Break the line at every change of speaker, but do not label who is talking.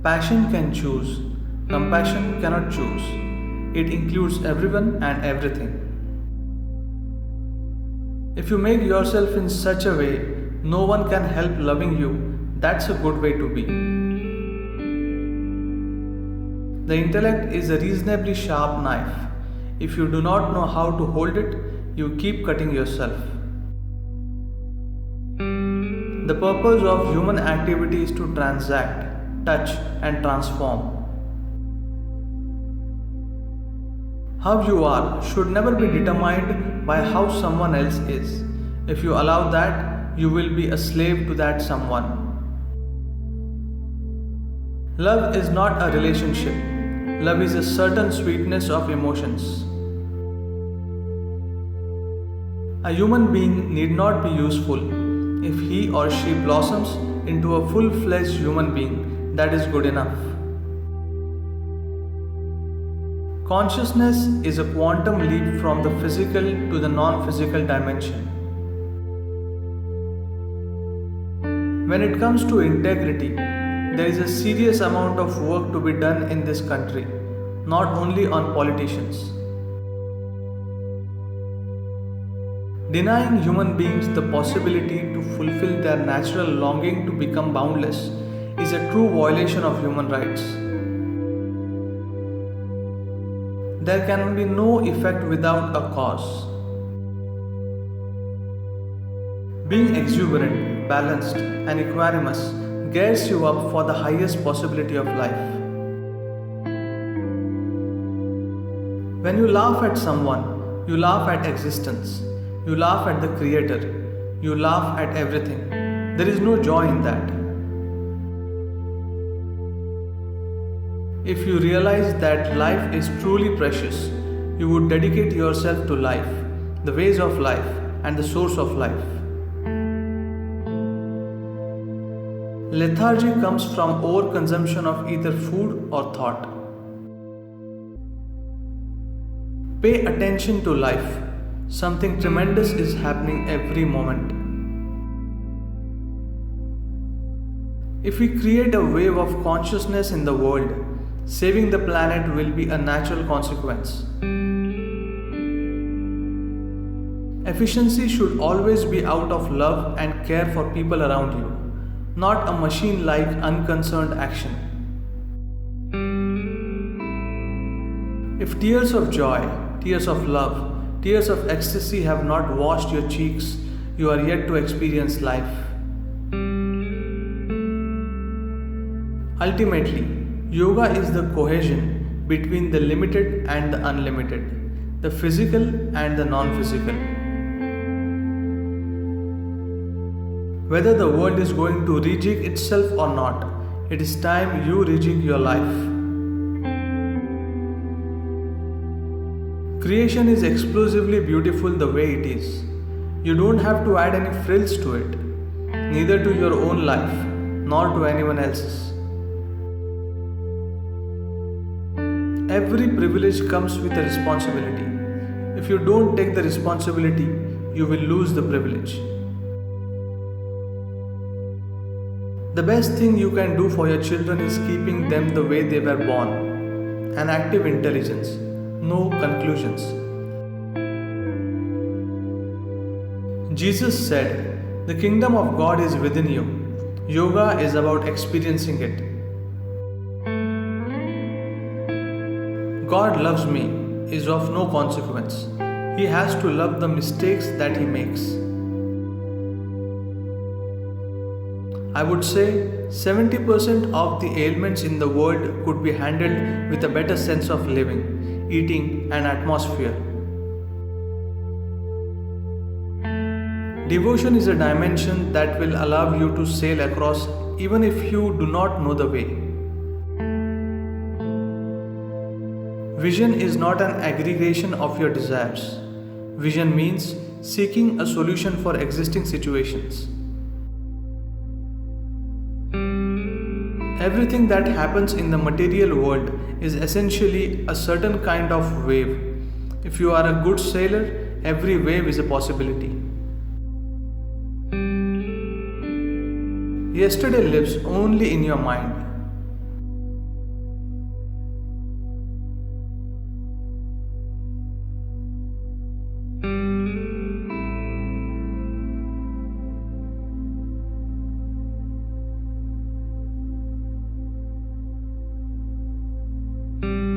Passion can choose, compassion cannot choose. It includes everyone and everything. If you make yourself in such a way, no one can help loving you, that's a good way to be. The intellect is a reasonably sharp knife. If you do not know how to hold it, you keep cutting yourself. The purpose of human activity is to transact, touch, and transform. How you are should never be determined by how someone else is. If you allow that, you will be a slave to that someone. Love is not a relationship. Love is a certain sweetness of emotions. A human being need not be useful. If he or she blossoms into a full-fledged human being, that is good enough. Consciousness is a quantum leap from the physical to the non-physical dimension. When it comes to integrity, there is a serious amount of work to be done in this country, not only on politicians. Denying human beings the possibility to fulfill their natural longing to become boundless is a true violation of human rights. There can be no effect without a cause. Being exuberant, balanced, and equanimous gears you up for the highest possibility of life. When you laugh at someone, you laugh at existence. You laugh at the Creator. You laugh at everything. There is no joy in that. If you realize that life is truly precious, you would dedicate yourself to life, the ways of life, and the source of life. Lethargy comes from overconsumption of either food or thought. Pay attention to life. Something tremendous is happening every moment. If we create a wave of consciousness in the world, saving the planet will be a natural consequence. Efficiency should always be out of love and care for people around you, not a machine-like unconcerned action. If tears of joy, tears of love, tears of ecstasy have not washed your cheeks, you are yet to experience life. Ultimately, yoga is the cohesion between the limited and the unlimited, the physical and the non-physical. Whether the world is going to rejig itself or not, it is time you rejig your life. Creation is explosively beautiful the way it is. You don't have to add any frills to it, neither to your own life, nor to anyone else's. Every privilege comes with a responsibility. If you don't take the responsibility, you will lose the privilege. The best thing you can do for your children is keeping them the way they were born. An active intelligence, no conclusions. Jesus said, "The kingdom of God is within you." Yoga is about experiencing it. God loves me is of no consequence. He has to love the mistakes that he makes. I would say 70% of the ailments in the world could be handled with a better sense of living, eating, and atmosphere. Devotion is a dimension that will allow you to sail across even if you do not know the way. Vision is not an aggregation of your desires. Vision means seeking a solution for existing situations. Everything that happens in the material world is essentially a certain kind of wave. If you are a good sailor, every wave is a possibility. Yesterday lives only in your mind.